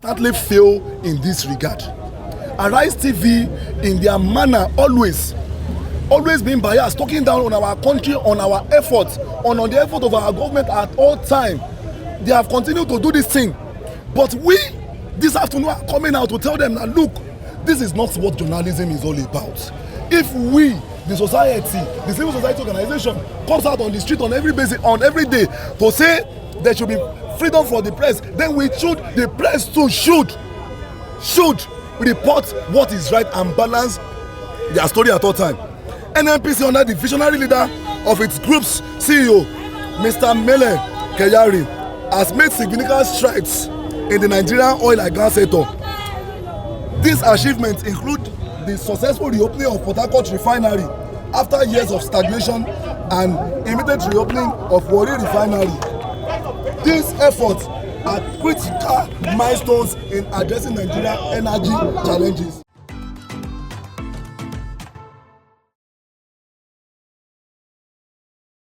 Partly fail in this regard. Arise TV, in their manner, always being biased, talking down on our country, on our efforts, on the effort of our government at all time. They have continued to do this thing. But we, this afternoon, are coming out to tell them that, look, this is not what journalism is all about. If we, the society, the civil society organization, comes out on the street on every basis, on every day, to say there should be freedom for the press, then the press too should report what is right and balance their story at all time. NNPC, under the visionary leader of its group's CEO, Mr. Mele Kyari, has made significant strides in the Nigerian oil and gas sector. These achievements include the successful reopening of Port Harcourt refinery after years of stagnation and immediate reopening of Warri refinery. These efforts are critical milestones in addressing Nigerian energy challenges.